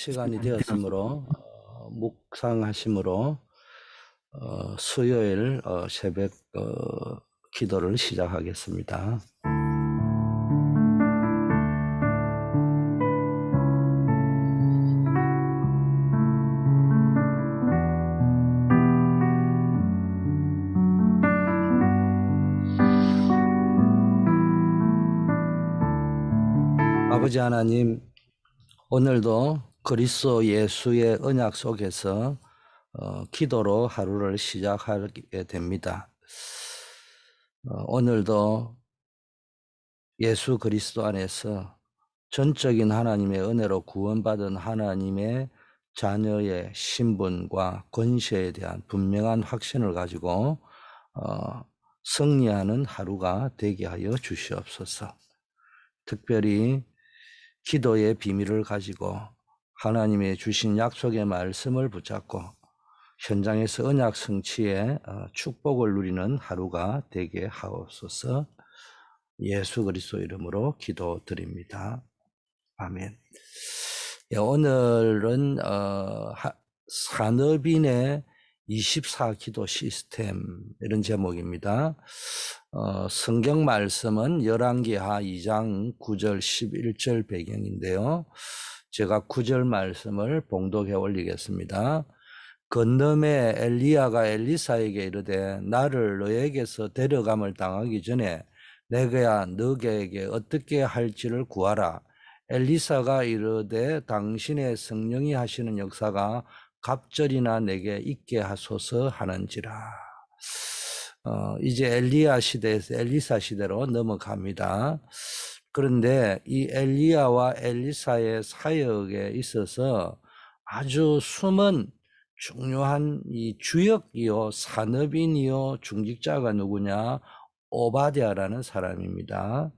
시간이 되었으므로 묵상하심으로 수요일 새벽 기도를 시작하겠습니다. 아버지 하나님, 오늘도 그리스도 예수의 언약 속에서 기도로 하루를 시작하게 됩니다. 오늘도 예수 그리스도 안에서 전적인 하나님의 은혜로 구원받은 하나님의 자녀의 신분과 권세에 대한 분명한 확신을 가지고 승리하는 하루가 되게 하여 주시옵소서. 특별히 기도의 비밀을 가지고 하나님의 주신 약속의 말씀을 붙잡고 현장에서 언약 성취의 축복을 누리는 하루가 되게 하옵소서. 예수 그리스도 이름으로 기도드립니다. 아멘. 오늘은 산업인의 24기도 시스템 이런 제목입니다. 성경 말씀은 열왕기하 2장 9절 11절 배경인데요. 제가 9절 말씀을 봉독해 올리겠습니다. 건너매 엘리야가 엘리사에게 이르되 나를 너에게서 데려감을 당하기 전에 내가 너에게 어떻게 할지를 구하라. 엘리사가 이르되 당신의 성령이 하시는 역사가 갑절이나 내게 있게 하소서 하는지라. 이제 엘리야 시대에서 엘리사 시대로 넘어갑니다. 그런데 이 엘리야와 엘리사의 사역에 있어서 아주 숨은 중요한 이 주역이요 산업인이요 중직자가 누구냐? 오바댜라는 사람입니다.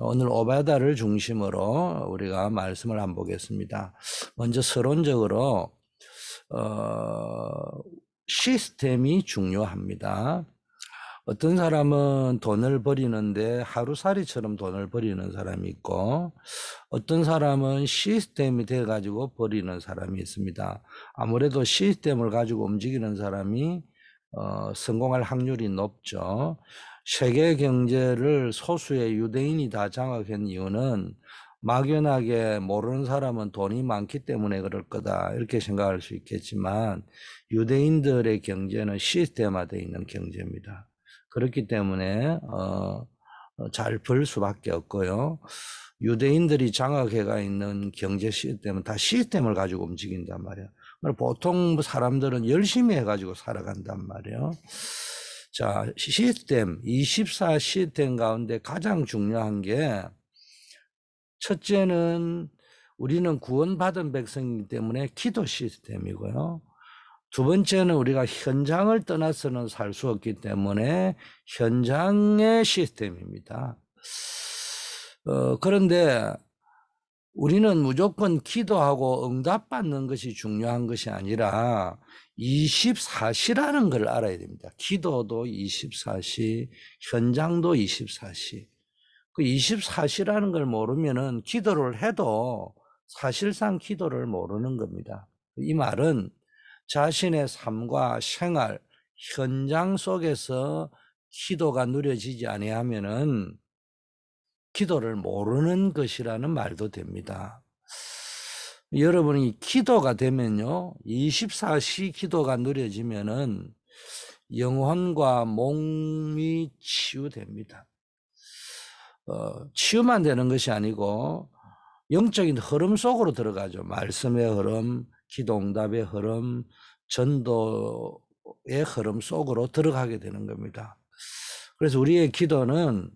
오늘 오바댜를 중심으로 우리가 말씀을 한번 보겠습니다. 먼저 서론적으로 시스템이 중요합니다. 어떤 사람은 돈을 버리는데 하루살이처럼 돈을 버리는 사람이 있고 어떤 사람은 시스템이 돼가지고 버리는 사람이 있습니다. 아무래도 시스템을 가지고 움직이는 사람이 성공할 확률이 높죠. 세계 경제를 소수의 유대인이 다 장악한 이유는 막연하게 모르는 사람은 돈이 많기 때문에 그럴 거다 이렇게 생각할 수 있겠지만 유대인들의 경제는 시스템화되어 있는 경제입니다. 그렇기 때문에 잘 벌 수밖에 없고요. 유대인들이 장악해가 있는 경제 시스템은 다 시스템을 가지고 움직인단 말이에요. 보통 사람들은 열심히 해가지고 살아간단 말이에요. 자, 시스템, 24 시스템 가운데 가장 중요한 게 첫째는 우리는 구원받은 백성이기 때문에 기도 시스템이고요. 두 번째는 우리가 현장을 떠나서는 살 수 없기 때문에 현장의 시스템입니다. 그런데 우리는 무조건 기도하고 응답받는 것이 중요한 것이 아니라 24시라는 걸 알아야 됩니다. 기도도 24시, 현장도 24시. 그 24시라는 걸 모르면은 기도를 해도 사실상 기도를 모르는 겁니다. 이 말은 자신의 삶과 생활, 현장 속에서 기도가 누려지지 아니하면은 기도를 모르는 것이라는 말도 됩니다. 여러분이 기도가 되면요, 24시 기도가 누려지면은 영혼과 몸이 치유됩니다. 치유만 되는 것이 아니고 영적인 흐름 속으로 들어가죠. 말씀의 흐름, 기도응답의 흐름, 전도의 흐름 속으로 들어가게 되는 겁니다. 그래서 우리의 기도는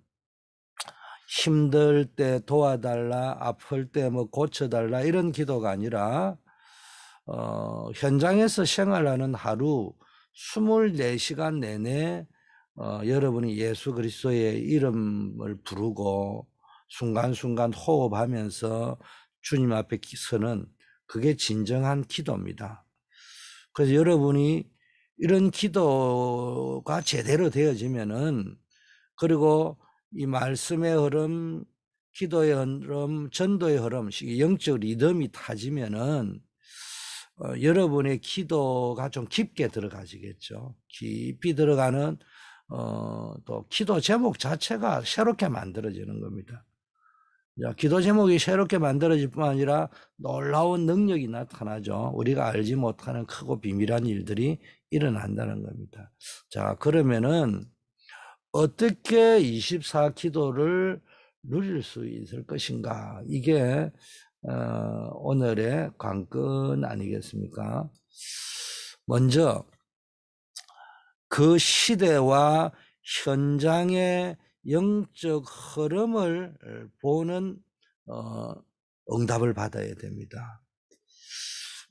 힘들 때 도와달라, 아플 때 뭐 고쳐달라 이런 기도가 아니라 현장에서 생활하는 하루 24시간 내내 여러분이 예수 그리스도의 이름을 부르고 순간순간 호흡하면서 주님 앞에 서는 그게 진정한 기도입니다. 그래서 여러분이 이런 기도가 제대로 되어지면은 그리고 이 말씀의 흐름, 기도의 흐름, 전도의 흐름, 영적 리듬이 타지면은 여러분의 기도가 좀 깊게 들어가시겠죠. 깊이 들어가는 또 기도 제목 자체가 새롭게 만들어지는 겁니다. 기도 제목이 새롭게 만들어질 뿐 아니라 놀라운 능력이 나타나죠. 우리가 알지 못하는 크고 비밀한 일들이 일어난다는 겁니다. 자, 그러면은 어떻게 24 기도를 누릴 수 있을 것인가? 이게 오늘의 관건 아니겠습니까? 먼저 그 시대와 현장의 영적 흐름을 보는 응답을 받아야 됩니다.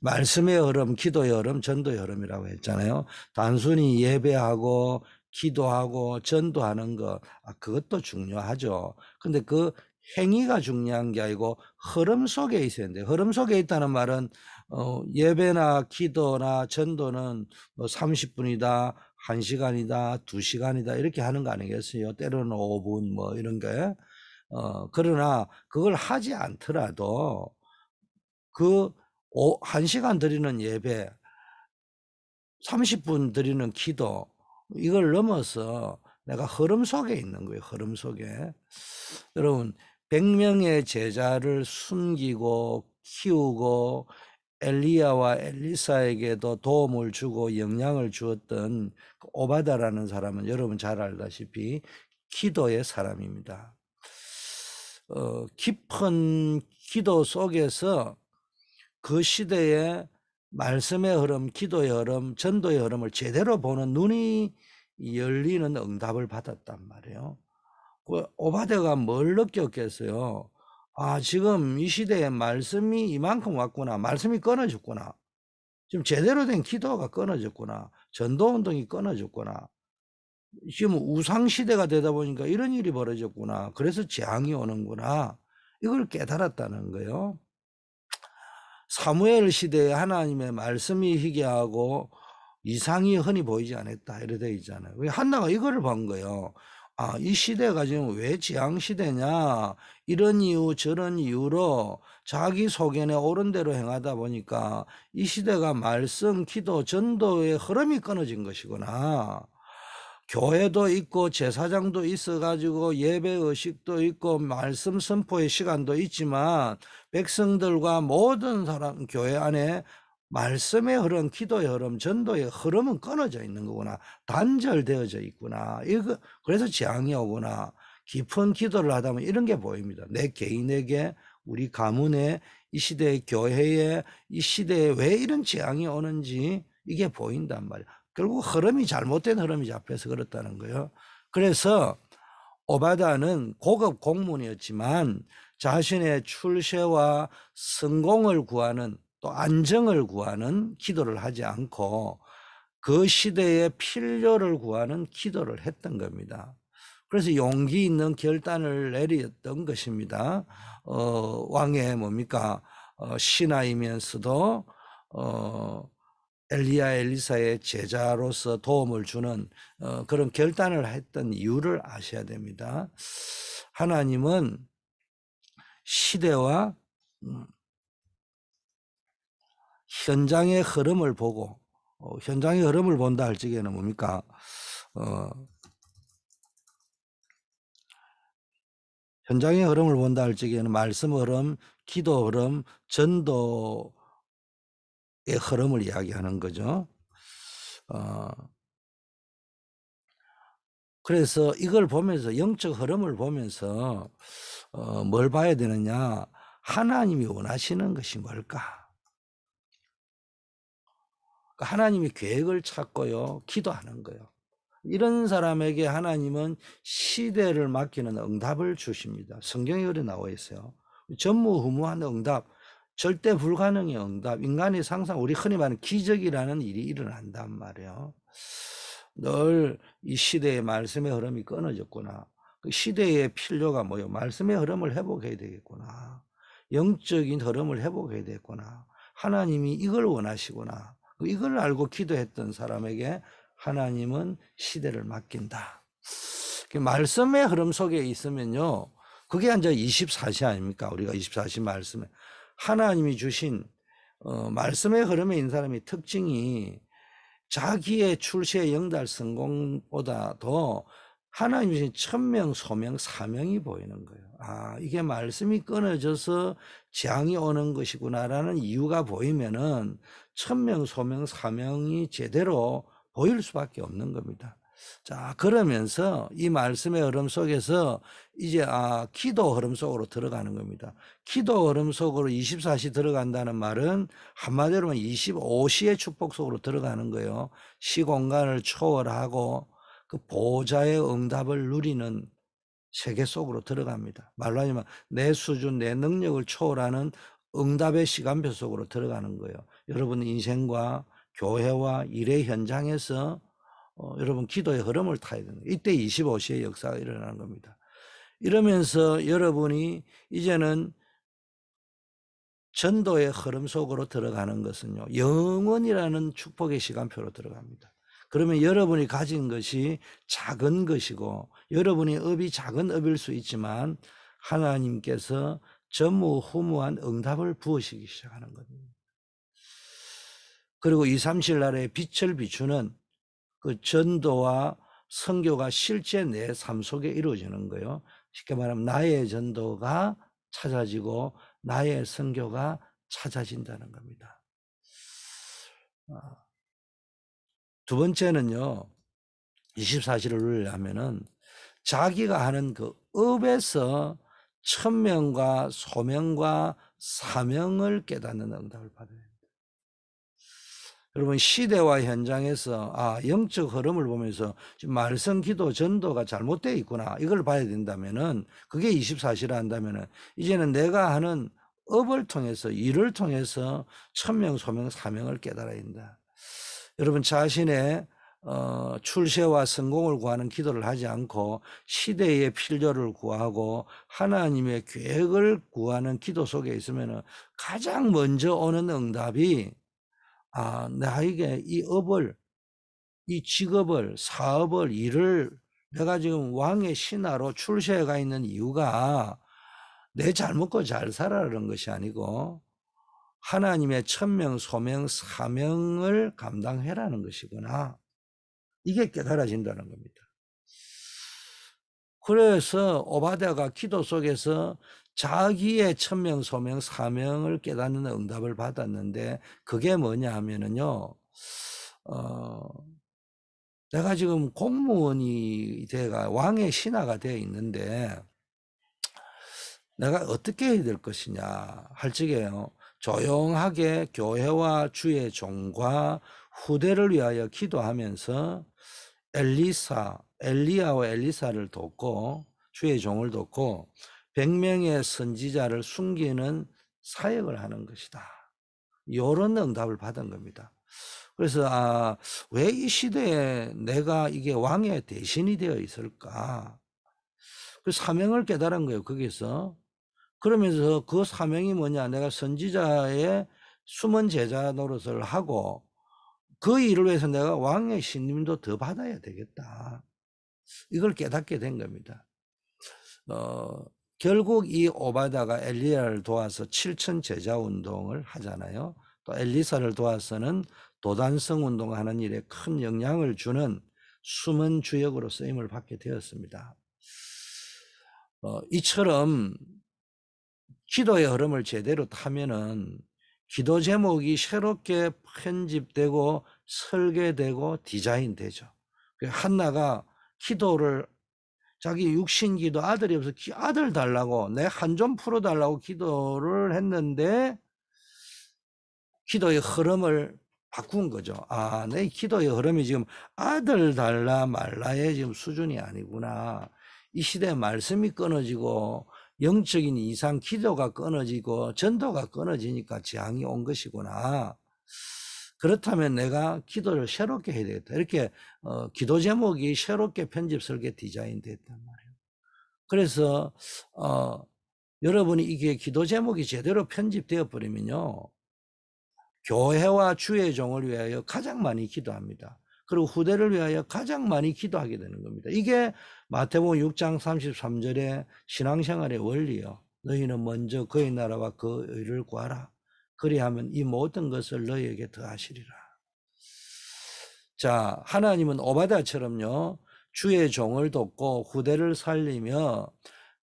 말씀의 흐름, 기도의 흐름, 전도의 흐름이라고 했잖아요. 단순히 예배하고 기도하고 전도하는 것, 그것도 중요하죠. 근데 그 행위가 중요한 게 아니고 흐름 속에 있어야 되는데, 흐름 속에 있다는 말은 예배나 기도나 전도는 뭐 30분이다, 1시간이다, 2시간이다 이렇게 하는 거 아니겠어요? 때로는 5분 뭐 이런 게. 그러나 그걸 하지 않더라도 그 1시간 드리는 예배, 30분 드리는 기도, 이걸 넘어서 내가 흐름 속에 있는 거예요. 흐름 속에. 여러분, 100명의 제자를 숨기고 키우고 엘리야와 엘리사에게도 도움을 주고 영향을 주었던 오바다라는 사람은 여러분 잘 알다시피 기도의 사람입니다. 깊은 기도 속에서 그 시대의 말씀의 흐름, 기도의 흐름, 전도의 흐름을 제대로 보는 눈이 열리는 응답을 받았단 말이에요. 오바댜가 뭘 느꼈겠어요? 지금 이 시대에 말씀이 이만큼 왔구나. 말씀이 끊어졌구나. 지금 제대로 된 기도가 끊어졌구나. 전도운동이 끊어졌구나. 지금 우상시대가 되다 보니까 이런 일이 벌어졌구나. 그래서 재앙이 오는구나. 이걸 깨달았다는 거예요. 사무엘 시대에 하나님의 말씀이 희귀하고 이상이 흔히 보이지 않았다. 이래 되어 있잖아요. 한나가 이거를 본 거예요. 이 시대가 지금 왜 재앙 시대냐? 이런 이유 저런 이유로 자기 소견에 옳은 대로 행하다 보니까 이 시대가 말씀, 기도, 전도의 흐름이 끊어진 것이구나. 교회도 있고 제사장도 있어가지고 예배 의식도 있고 말씀 선포의 시간도 있지만 백성들과 모든 사람 교회 안에 말씀의 흐름, 기도의 흐름, 전도의 흐름은 끊어져 있는 거구나. 단절되어져 있구나. 그래서 재앙이 오구나. 깊은 기도를 하다 보면 이런 게 보입니다. 내 개인에게, 우리 가문에, 이 시대의 교회에, 이 시대에 왜 이런 재앙이 오는지 이게 보인단 말이에요. 결국 흐름이 잘못된 흐름이 잡혀서 그렇다는 거예요. 그래서 오바다는 고급 공무원이었지만 자신의 출세와 성공을 구하는 또 안정을 구하는 기도를 하지 않고 그 시대의 필요를 구하는 기도를 했던 겁니다. 그래서 용기 있는 결단을 내렸던 것입니다. 왕의 뭡니까? 신하이면서도 엘리야 엘리사의 제자로서 도움을 주는 그런 결단을 했던 이유를 아셔야 됩니다. 하나님은 시대와 현장의 흐름을 보고 현장의 흐름을 본다 할 적에는 뭡니까? 현장의 흐름을 본다 할 적에는 말씀 흐름, 기도 흐름, 전도의 흐름을 이야기하는 거죠. 그래서 이걸 보면서 영적 흐름을 보면서 뭘 봐야 되느냐? 하나님이 원하시는 것이 뭘까? 하나님이 계획을 찾고요, 기도하는 거예요. 이런 사람에게 하나님은 시대를 맡기는 응답을 주십니다. 성경에 그렇게 나와 있어요. 전무후무한 응답, 절대 불가능의 응답, 인간의 상상, 우리 흔히 말하는 기적이라는 일이 일어난단 말이에요. 늘 이 시대의 말씀의 흐름이 끊어졌구나. 그 시대의 필요가 뭐예요? 말씀의 흐름을 회복해야 되겠구나. 영적인 흐름을 회복해야 되겠구나. 하나님이 이걸 원하시구나. 이걸 알고 기도했던 사람에게 하나님은 시대를 맡긴다. 말씀의 흐름 속에 있으면요, 그게 이제 24시 아닙니까? 우리가 24시 말씀에 하나님이 주신 말씀의 흐름에 있는 사람의 특징이 자기의 출세의 영달 성공보다 더 하나님이 주신 천명, 소명, 사명이 보이는 거예요. 아, 이게 말씀이 끊어져서 재앙이 오는 것이구나라는 이유가 보이면은 천명, 소명, 사명이 제대로 보일 수밖에 없는 겁니다. 자, 그러면서 이 말씀의 흐름 속에서 이제 기도 흐름 속으로 들어가는 겁니다. 기도 흐름 속으로 24시 들어간다는 말은 한마디로 25시의 축복 속으로 들어가는 거예요. 시공간을 초월하고 그 보호자의 응답을 누리는 세계 속으로 들어갑니다. 말로 하자면 내 수준, 내 능력을 초월하는 응답의 시간표 속으로 들어가는 거예요. 여러분 인생과 교회와 일의 현장에서 여러분 기도의 흐름을 타야 되는 거예요. 이때 25시의 역사가 일어나는 겁니다. 이러면서 여러분이 이제는 전도의 흐름 속으로 들어가는 것은요, 영원이라는 축복의 시간표로 들어갑니다. 그러면 여러분이 가진 것이 작은 것이고 여러분의 업이 작은 업일 수 있지만 하나님께서 전무후무한 응답을 부으시기 시작하는 겁니다. 그리고 2, 3실 날에 빛을 비추는 그 전도와 선교가 실제 내 삶 속에 이루어지는 거예요. 쉽게 말하면 나의 전도가 찾아지고 나의 선교가 찾아진다는 겁니다. 두 번째는요, 24시를 누리려면은 자기가 하는 그 업에서 천명과 소명과 사명을 깨닫는 응답을 받아야 됩니다. 여러분 시대와 현장에서 영적 흐름을 보면서 지금 말씀, 기도, 전도가 잘못되어 있구나 이걸 봐야 된다면은 그게 24시라 한다면은 이제는 내가 하는 업을 통해서 일을 통해서 천명, 소명, 사명을 깨달아야 된다. 여러분 자신의 출세와 성공을 구하는 기도를 하지 않고 시대의 필요를 구하고 하나님의 계획을 구하는 기도 속에 있으면은 가장 먼저 오는 응답이 나에게 이 업을, 이 직업을, 사업을, 일을 내가 지금 왕의 신하로 출세해 가 있는 이유가 내 잘 먹고 잘 살아라는 것이 아니고 하나님의 천명, 소명, 사명을 감당해라는 것이구나. 이게 깨달아진다는 겁니다. 그래서 오바댜가 기도 속에서 자기의 천명, 소명, 사명을 깨닫는 응답을 받았는데 그게 뭐냐 하면은요, 내가 지금 공무원이 돼가 왕의 신하가 되어 있는데 내가 어떻게 해야 될 것이냐 할 적에요. 조용하게 교회와 주의 종과 후대를 위하여 기도하면서 엘리야와 엘리사를 돕고 주의 종을 돕고 100명의 선지자를 숨기는 사역을 하는 것이다. 이런 응답을 받은 겁니다. 그래서 왜 이 시대에 내가 이게 왕의 대신이 되어 있을까? 그 사명을 깨달은 거예요. 거기서. 그러면서 그 사명이 뭐냐? 내가 선지자의 숨은 제자 노릇을 하고 그 일을 위해서 내가 왕의 신임도 더 받아야 되겠다. 이걸 깨닫게 된 겁니다. 결국 이 오바다가 엘리야를 도와서 7천 제자 운동을 하잖아요. 또 엘리사를 도와서는 도단성 운동을 하는 일에 큰 영향을 주는 숨은 주역으로 쓰임을 받게 되었습니다. 이처럼 기도의 흐름을 제대로 타면은 기도 제목이 새롭게 편집되고 설계되고 디자인되죠. 한나가 기도를 자기 육신 기도 아들이 없어서 아들 달라고 내 한 좀 풀어달라고 기도를 했는데 기도의 흐름을 바꾼 거죠. 내 기도의 흐름이 지금 아들 달라 말라의 지금 수준이 아니구나. 이 시대에 말씀이 끊어지고 영적인 이상 기도가 끊어지고 전도가 끊어지니까 재앙이 온 것이구나. 그렇다면 내가 기도를 새롭게 해야 되겠다. 이렇게 기도 제목이 새롭게 편집 설계 디자인 됐단 말이에요. 그래서 여러분이 이게 기도 제목이 제대로 편집되어 버리면요. 교회와 주의 종을 위하여 가장 많이 기도합니다. 그리고 후대를 위하여 가장 많이 기도하게 되는 겁니다. 이게 마태복음 6장 33절의 신앙생활의 원리요. 너희는 먼저 그의 나라와 그 의를 구하라. 그리하면 이 모든 것을 너희에게 더하시리라. 자, 하나님은 오바댜처럼요, 주의 종을 돕고 후대를 살리며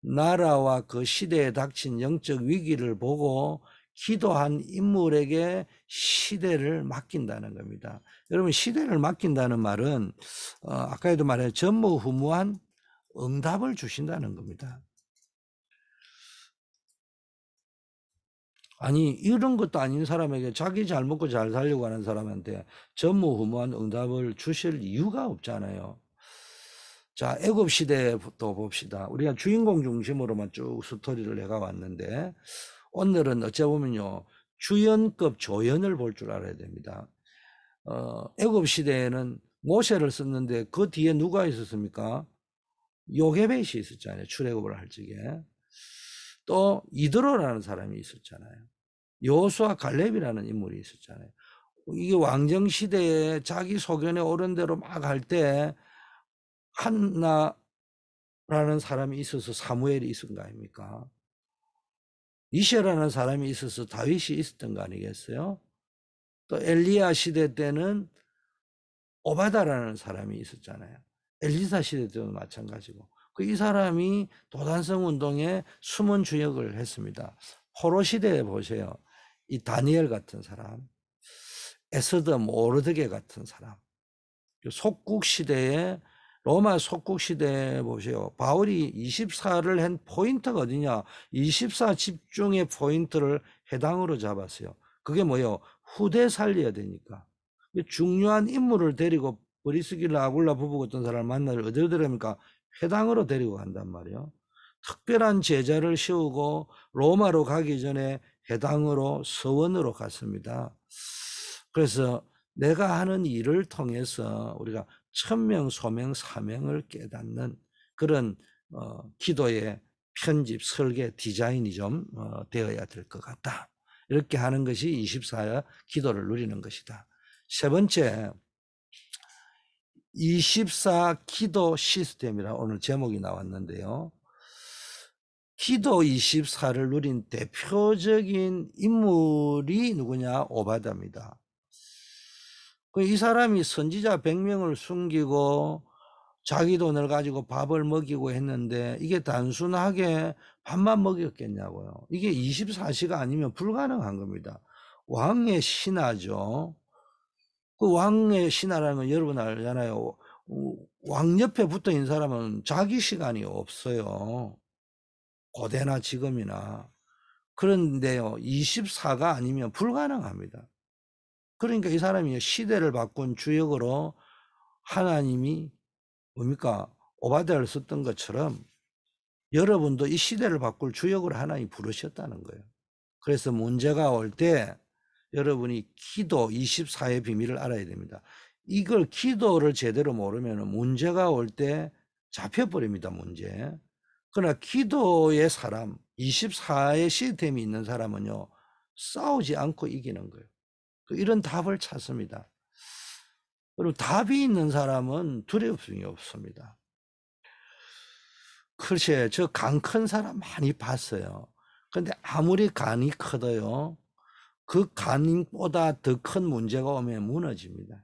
나라와 그 시대에 닥친 영적 위기를 보고 기도한 인물에게 시대를 맡긴다는 겁니다. 여러분, 시대를 맡긴다는 말은 아까도 말한 전무후무한 응답을 주신다는 겁니다. 아니, 이런 것도 아닌 사람에게 자기 잘 먹고 잘 살려고 하는 사람한테 전무후무한 응답을 주실 이유가 없잖아요. 자, 애굽 시대부터 봅시다. 우리가 주인공 중심으로만 쭉 스토리를 해가 왔는데, 오늘은 어째 보면요, 주연급 조연을 볼 줄 알아야 됩니다. 애굽 시대에는 모세를 썼는데 그 뒤에 누가 있었습니까? 요게벳이 있었잖아요. 출애굽을 할 적에. 또 이드로라는 사람이 있었잖아요. 여호수아 갈렙이라는 인물이 있었잖아요. 이게 왕정 시대에 자기 소견에 옳은 대로 막 할 때 한나라는 사람이 있어서 사무엘이 있은 거 아닙니까? 이새라는 사람이 있어서 다윗이 있었던 거 아니겠어요? 또 엘리야 시대 때는 오바다라는 사람이 있었잖아요. 엘리사 시대 때도 마찬가지고. 이 사람이 도단성 운동에 숨은 주역을 했습니다. 포로 시대에 보세요. 이 다니엘 같은 사람, 에스더 모르드게 같은 사람, 속국 시대에 로마 속국 시대에 보세요. 바울이 24를 한 포인트가 어디냐? 24 집중의 포인트를 해당으로 잡았어요. 그게 뭐예요? 후대 살려야 되니까. 중요한 인물을 데리고 브리스길라 아굴라 부부 같은 사람을 만나러 어디로 데려갑니까? 회당으로 데리고 간단 말이에요. 특별한 제자를 세우고 로마로 가기 전에 회당으로 서원으로 갔습니다. 그래서 내가 하는 일을 통해서 우리가 천명, 소명, 사명을 깨닫는 그런 기도의 편집, 설계, 디자인이 좀 되어야 될 것 같다. 이렇게 하는 것이 24야 기도를 누리는 것이다. 세 번째, 24 기도 시스템이라 오늘 제목이 나왔는데요. 기도 24를 누린 대표적인 인물이 누구냐? 오바다입니다. 이 사람이 선지자 100명을 숨기고 자기 돈을 가지고 밥을 먹이고 했는데 이게 단순하게 밥만 먹였겠냐고요. 이게 24시가 아니면 불가능한 겁니다. 왕의 신하죠. 그 왕의 신하라는 건 여러분 알잖아요. 왕 옆에 붙어 있는 사람은 자기 시간이 없어요. 고대나 지금이나. 그런데요, 24가 아니면 불가능합니다. 그러니까 이 사람이 시대를 바꾼 주역으로 하나님이 뭡니까? 오바댜를 썼던 것처럼 여러분도 이 시대를 바꿀 주역으로 하나님이 부르셨다는 거예요. 그래서 문제가 올 때 여러분이 기도 24의 비밀을 알아야 됩니다. 이걸 기도를 제대로 모르면 문제가 올 때 잡혀버립니다, 문제. 그러나 기도의 사람, 24의 시스템이 있는 사람은요, 싸우지 않고 이기는 거예요. 이런 답을 찾습니다. 그리고 답이 있는 사람은 두려움이 없습니다. 글쎄, 저 간 큰 사람 많이 봤어요. 근데 아무리 간이 커도요, 그 간보다 더 큰 문제가 오면 무너집니다.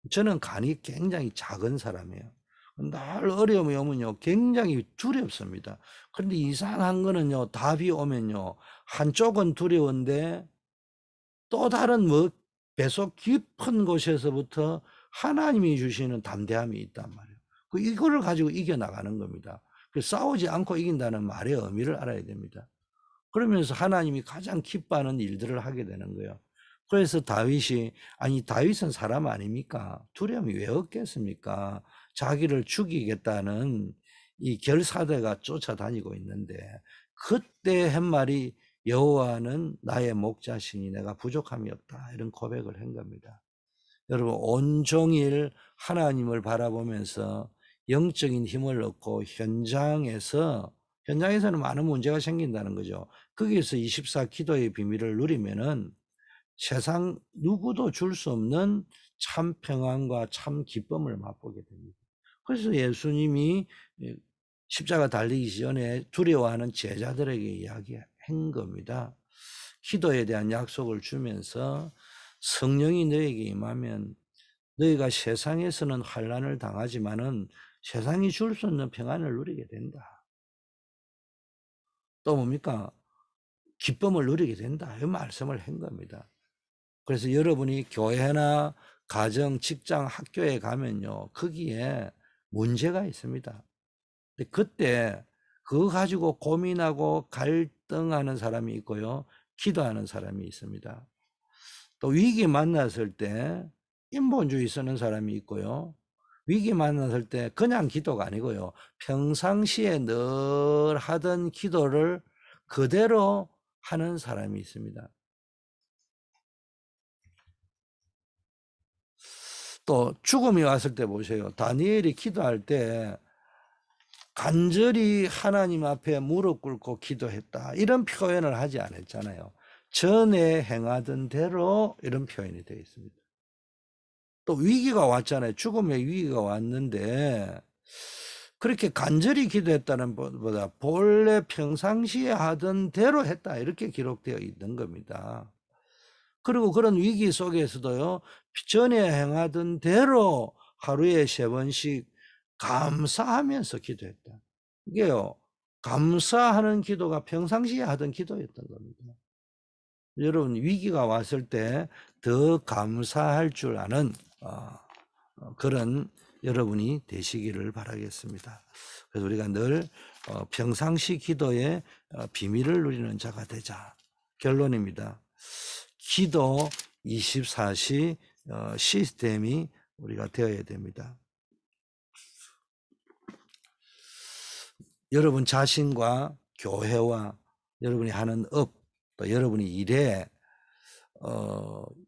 저는 간이 굉장히 작은 사람이에요. 날 어려움이 오면요, 굉장히 두렵습니다. 그런데 이상한 거는요, 답이 오면요, 한쪽은 두려운데 또 다른 배속 깊은 곳에서부터 하나님이 주시는 담대함이 있단 말이에요. 이거를 가지고 이겨나가는 겁니다. 싸우지 않고 이긴다는 말의 의미를 알아야 됩니다. 그러면서 하나님이 가장 기뻐하는 일들을 하게 되는 거예요. 그래서 다윗이, 아니 다윗은 사람 아닙니까? 두려움이 왜 없겠습니까? 자기를 죽이겠다는 이 결사대가 쫓아다니고 있는데 그때 한 말이 여호와는 나의 목자시니 내가 부족함이 없다, 이런 고백을 한 겁니다. 여러분, 온종일 하나님을 바라보면서 영적인 힘을 얻고 현장에서는 많은 문제가 생긴다는 거죠. 거기에서 24 기도의 비밀을 누리면은 세상 누구도 줄 수 없는 참 평안과 참 기쁨을 맛보게 됩니다. 그래서 예수님이 십자가 달리기 전에 두려워하는 제자들에게 이야기한 겁니다. 기도에 대한 약속을 주면서 성령이 너에게 임하면 너희가 세상에서는 환난을 당하지만은 세상이 줄 수 없는 평안을 누리게 된다. 또 뭡니까? 기쁨을 누리게 된다. 이 말씀을 한 겁니다. 그래서 여러분이 교회나 가정, 직장, 학교에 가면요, 거기에 문제가 있습니다. 근데 그때 그거 가지고 고민하고 갈등하는 사람이 있고요, 기도하는 사람이 있습니다. 또 위기 만났을 때 인본주의 쓰는 사람이 있고요, 위기 만났을 때 그냥 기도가 아니고요, 평상시에 늘 하던 기도를 그대로 하는 사람이 있습니다. 또 죽음이 왔을 때 보세요. 다니엘이 기도할 때 간절히 하나님 앞에 무릎 꿇고 기도했다, 이런 표현을 하지 않았잖아요. 전에 행하던 대로, 이런 표현이 되어 있습니다. 또 위기가 왔잖아요. 죽음의 위기가 왔는데 그렇게 간절히 기도했다는 것보다 본래 평상시에 하던 대로 했다, 이렇게 기록되어 있는 겁니다. 그리고 그런 위기 속에서도요, 전에 행하던 대로 하루에 3번씩 감사하면서 기도했다. 이게요, 감사하는 기도가 평상시에 하던 기도였던 겁니다. 여러분, 위기가 왔을 때 더 감사할 줄 아는 그런 여러분이 되시기를 바라겠습니다. 그래서 우리가 늘 평상시 기도의 비밀을 누리는 자가 되자. 결론입니다. 기도 24시 시스템이 우리가 되어야 됩니다. 여러분 자신과 교회와 여러분이 하는 업, 또 여러분이 일에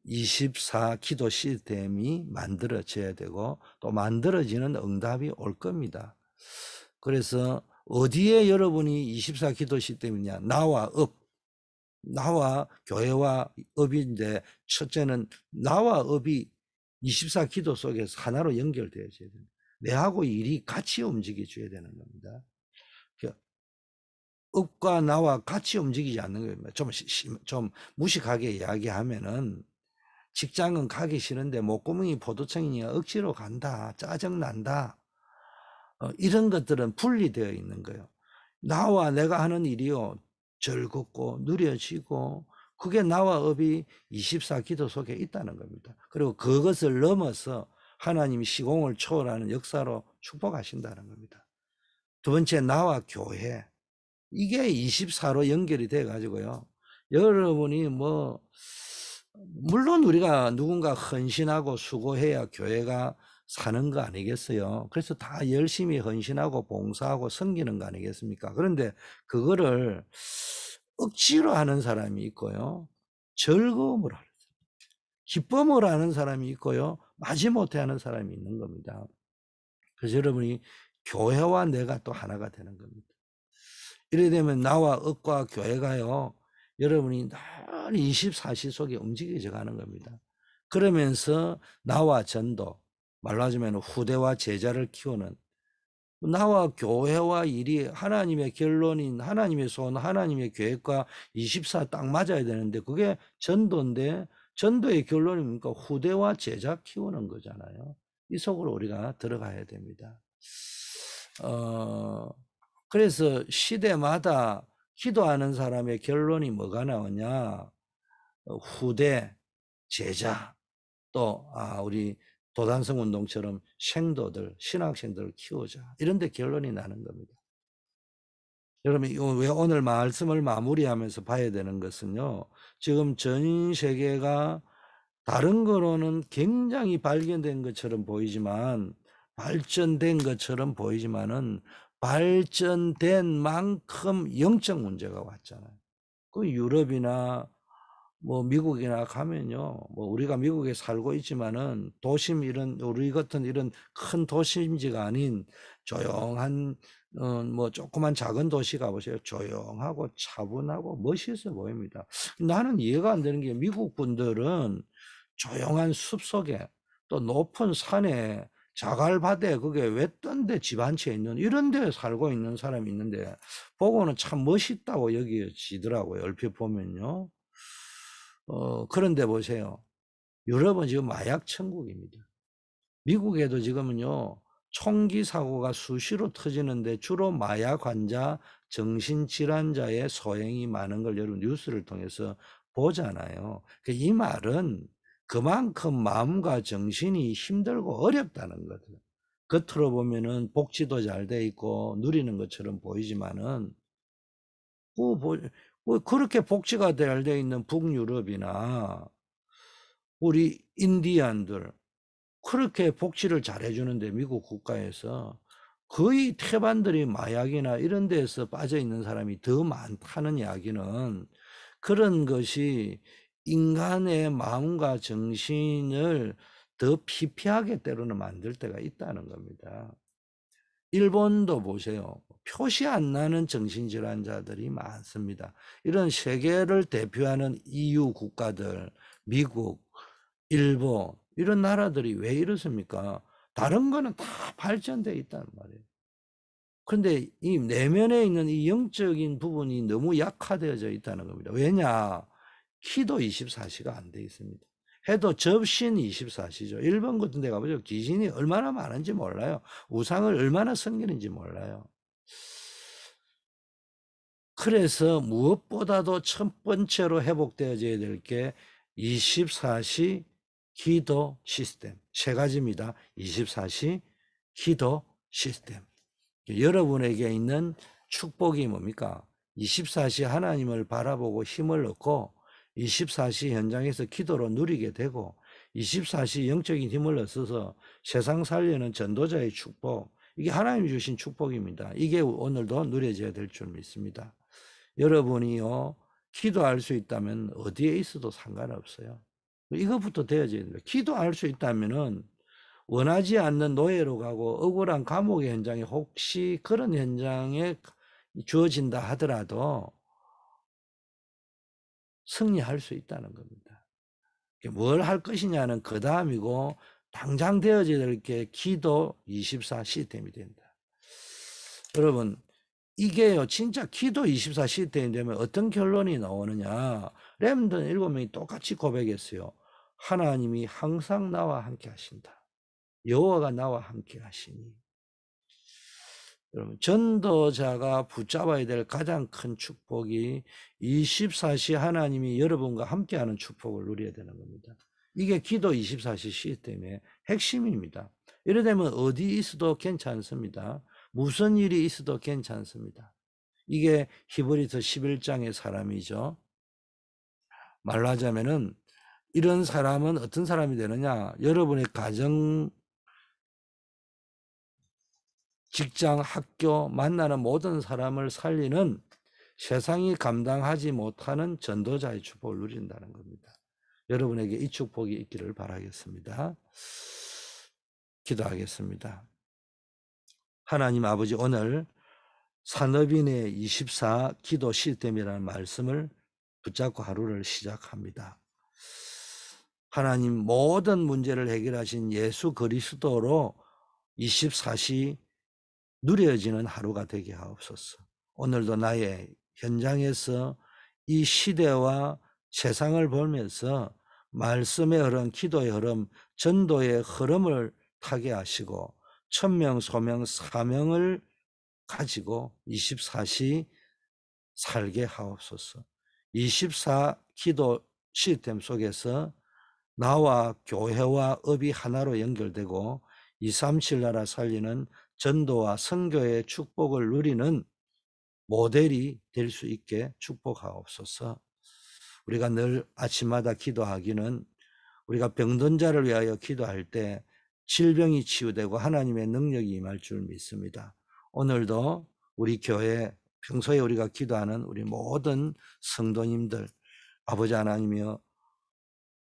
24 기도 시스템이 만들어져야 되고, 또 만들어지는 응답이 올 겁니다. 그래서 어디에 여러분이 24 기도 시스템이냐? 나와 업, 나와 교회와 업인데, 첫째는 나와 업이 24 기도 속에서 하나로 연결되어져야 됩니다. 내하고 일이 같이 움직여줘야 되는 겁니다. 업과 나와 같이 움직이지 않는 겁니다. 좀 무식하게 이야기하면은, 직장은 가기 싫은데 목구멍이 포도청이니까 억지로 간다, 짜증난다, 이런 것들은 분리되어 있는 거예요. 나와 내가 하는 일이요, 즐겁고 누려지고, 그게 나와 업이 24 기도 속에 있다는 겁니다. 그리고 그것을 넘어서 하나님이 시공을 초월하는 역사로 축복하신다는 겁니다. 두 번째, 나와 교회. 이게 24로 연결이 돼 가지고요, 여러분이 물론 우리가 누군가 헌신하고 수고해야 교회가 사는 거 아니겠어요? 그래서 다 열심히 헌신하고 봉사하고 섬기는 거 아니겠습니까? 그런데 그거를 억지로 하는 사람이 있고요, 즐거움을 하는, 기쁨을 하는 사람이 있고요, 마지못해 하는 사람이 있는 겁니다. 그래서 여러분이 교회와 내가 또 하나가 되는 겁니다. 이래 되면 나와 업과 교회가요, 여러분이 늘 24시 속에 움직여져 가는 겁니다. 그러면서 나와 전도, 말로 하자면 후대와 제자를 키우는, 나와 교회와 일이 하나님의 결론인 하나님의 손, 하나님의 계획과 24 딱 맞아야 되는데, 그게 전도인데, 전도의 결론이 뭡니까? 후대와 제자 키우는 거잖아요. 이 속으로 우리가 들어가야 됩니다. 그래서 시대마다 기도하는 사람의 결론이 뭐가 나오냐? 후대, 제자, 또 우리 도단성 운동처럼 생도들, 신학생들을 키우자, 이런 데 결론이 나는 겁니다. 여러분, 왜 오늘 말씀을 마무리하면서 봐야 되는 것은요, 지금 전 세계가 다른 거로는 굉장히 발견된 것처럼 보이지만, 발전된 것처럼 보이지만은, 발전된 만큼 영적 문제가 왔잖아요. 그 유럽이나 미국이나 가면요, 우리가 미국에 살고 있지만은 도심, 이런 우리 같은 이런 큰 도심지가 아닌 조용한 조그만 작은 도시 가보세요. 조용하고 차분하고 멋있어 보입니다. 나는 이해가 안 되는 게, 미국 분들은 조용한 숲속에 또 높은 산에 자갈밭에 그게 왜 떤데 집 한 채 있는 이런 데 살고 있는 사람이 있는데 보고는 참 멋있다고 여겨지더라고요. 얼핏 보면요. 그런데 보세요. 유럽은 지금 마약 천국입니다. 미국에도 지금은요, 총기 사고가 수시로 터지는데 주로 마약 환자, 정신질환자의 소행이 많은 걸 여러분 뉴스를 통해서 보잖아요. 이 말은 그만큼 마음과 정신이 힘들고 어렵다는 거죠. 겉으로 보면은 복지도 잘 돼 있고 누리는 것처럼 보이지만은 그렇게 복지가 잘 돼 있는 북유럽이나 우리 인디안들 그렇게 복지를 잘 해주는데 미국 국가에서 거의 태반들이 마약이나 이런 데서 빠져 있는 사람이 더 많다는 이야기는 그런 것이 인간의 마음과 정신을 더 피폐하게 때로는 만들 때가 있다는 겁니다. 일본도 보세요. 표시 안 나는 정신질환자들이 많습니다. 이런 세계를 대표하는 EU 국가들, 미국, 일본 이런 나라들이 왜 이렇습니까? 다른 거는 다 발전돼 있단 말이에요. 그런데 이 내면에 있는 이 영적인 부분이 너무 약화되어져 있다는 겁니다. 왜냐? 키도 24시가 안 돼 있습니다. 해도 접신 24시죠. 일본 같은 데 가보죠. 귀신이 얼마나 많은지 몰라요. 우상을 얼마나 섬기는지 몰라요. 그래서 무엇보다도 첫 번째로 회복되어져야 될 게 24시 기도 시스템. 세 가지입니다. 24시 기도 시스템. 여러분에게 있는 축복이 뭡니까? 24시 하나님을 바라보고 힘을 얻고 24시 현장에서 기도로 누리게 되고 24시 영적인 힘을 얻어서 세상 살리는 전도자의 축복. 이게 하나님이 주신 축복입니다. 이게 오늘도 누려져야 될 줄 믿습니다. 여러분이요, 기도할 수 있다면 어디에 있어도 상관없어요. 이것부터 되어져야 됩니다. 기도할 수 있다면은 원하지 않는 노예로 가고 억울한 감옥의 현장에 혹시 그런 현장에 주어진다 하더라도 승리할 수 있다는 겁니다. 뭘 할 것이냐는 그 다음이고 당장 되어져야 될 게 기도 24 시스템이 된다. 여러분 이게요 진짜 기도 24 시스템이 되면 어떤 결론이 나오느냐. 렘든 7명이 똑같이 고백했어요. 하나님이 항상 나와 함께 하신다. 여호와가 나와 함께 하시니. 여러분 전도자가 붙잡아야 될 가장 큰 축복이 24시 하나님이 여러분과 함께하는 축복을 누려야 되는 겁니다. 이게 기도 24시 시스템의 핵심입니다. 이래 되면 어디 있어도 괜찮습니다. 무슨 일이 있어도 괜찮습니다. 이게 히브리서 11장의 사람이죠. 말로 하자면은 이런 사람은 어떤 사람이 되느냐. 여러분의 가정, 직장, 학교, 만나는 모든 사람을 살리는 세상이 감당하지 못하는 전도자의 축복을 누린다는 겁니다. 여러분에게 이 축복이 있기를 바라겠습니다. 기도하겠습니다. 하나님 아버지, 오늘 산업인의 24 기도 시스템이라는 말씀을 붙잡고 하루를 시작합니다. 하나님 모든 문제를 해결하신 예수 그리스도로 24시 누려지는 하루가 되게 하옵소서. 오늘도 나의 현장에서 이 시대와 세상을 보면서 말씀의 흐름, 기도의 흐름, 전도의 흐름을 타게 하시고 천명, 소명, 사명을 가지고 24시 살게 하옵소서. 24 기도 시스템 속에서 나와 교회와 업이 하나로 연결되고 237 나라 살리는 전도와 선교의 축복을 누리는 모델이 될 수 있게 축복하옵소서. 우리가 늘 아침마다 기도하기는 우리가 병든 자를 위하여 기도할 때 질병이 치유되고 하나님의 능력이 임할 줄 믿습니다. 오늘도 우리 교회 평소에 우리가 기도하는 우리 모든 성도님들 아버지 하나님이여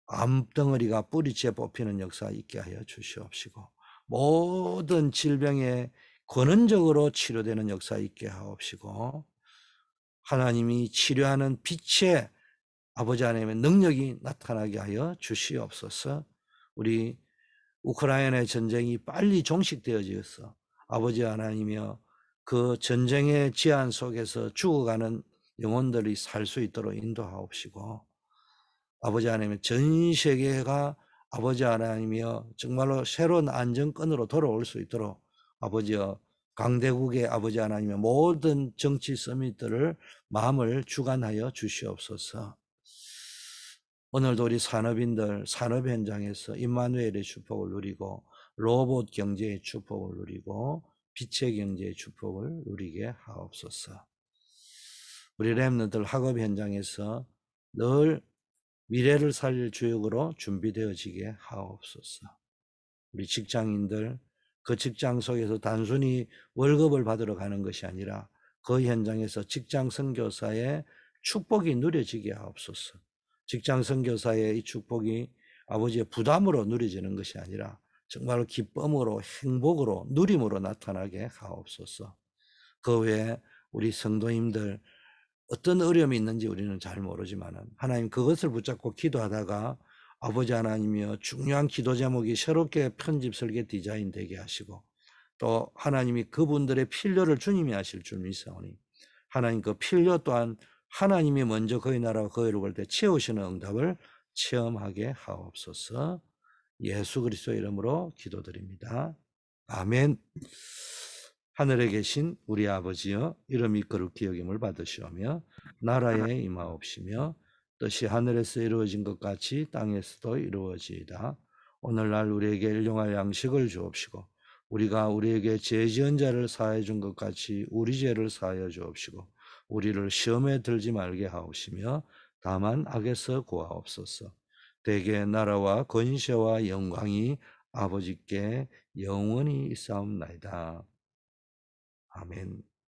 암덩어리가 뿌리째 뽑히는 역사 있게 하여 주시옵시고 모든 질병에 권능적으로 치료되는 역사 있게 하옵시고 하나님이 치료하는 빛의 아버지 하나님의 능력이 나타나게 하여 주시옵소서. 우리 우크라이나의 전쟁이 빨리 종식되어지어서 아버지 하나님이여 그 전쟁의 지안 속에서 죽어가는 영혼들이 살 수 있도록 인도하옵시고, 아버지 하나님 전 세계가 아버지 하나님이여 정말로 새로운 안정권으로 돌아올 수 있도록 아버지여 강대국의 아버지 하나님의 모든 정치 서밋들을 마음을 주관하여 주시옵소서. 오늘도 우리 산업인들 산업 현장에서 임마누엘의 축복을 누리고 로봇 경제의 축복을 누리고 빛의 경제의 축복을 누리게 하옵소서. 우리 렘너들 학업 현장에서 늘 미래를 살릴 주역으로 준비되어지게 하옵소서. 우리 직장인들 그 직장 속에서 단순히 월급을 받으러 가는 것이 아니라 그 현장에서 직장 선교사의 축복이 누려지게 하옵소서. 직장 선교사의 이 축복이 아버지의 부담으로 누려지는 것이 아니라 정말 기쁨으로 행복으로 누림으로 나타나게 하옵소서. 그 외에 우리 성도님들 어떤 어려움이 있는지 우리는 잘 모르지만 하나님 그것을 붙잡고 기도하다가 아버지 하나님이여 중요한 기도 제목이 새롭게 편집 설계 디자인 되게 하시고 또 하나님이 그분들의 필요를 주님이 하실 줄 믿사오니 하나님 그 필요 또한 하나님이 먼저 그의 나라와 그의 의를 볼 때 채우시는 응답을 체험하게 하옵소서. 예수 그리스도의 이름으로 기도드립니다. 아멘. 하늘에 계신 우리 아버지여 이름이 거룩히 여김을 받으시오며 나라에 임하옵시며 뜻이 하늘에서 이루어진 것 같이 땅에서도 이루어지이다. 오늘날 우리에게 일용할 양식을 주옵시고 우리가 우리에게 죄 지은 자를 사하여 준 것 같이 우리 죄를 사하여 주옵시고 우리를 시험에 들지 말게 하옵시며 다만 악에서 구하옵소서. 대개 나라와 권세와 영광이 아버지께 영원히 있사옵나이다. 아멘.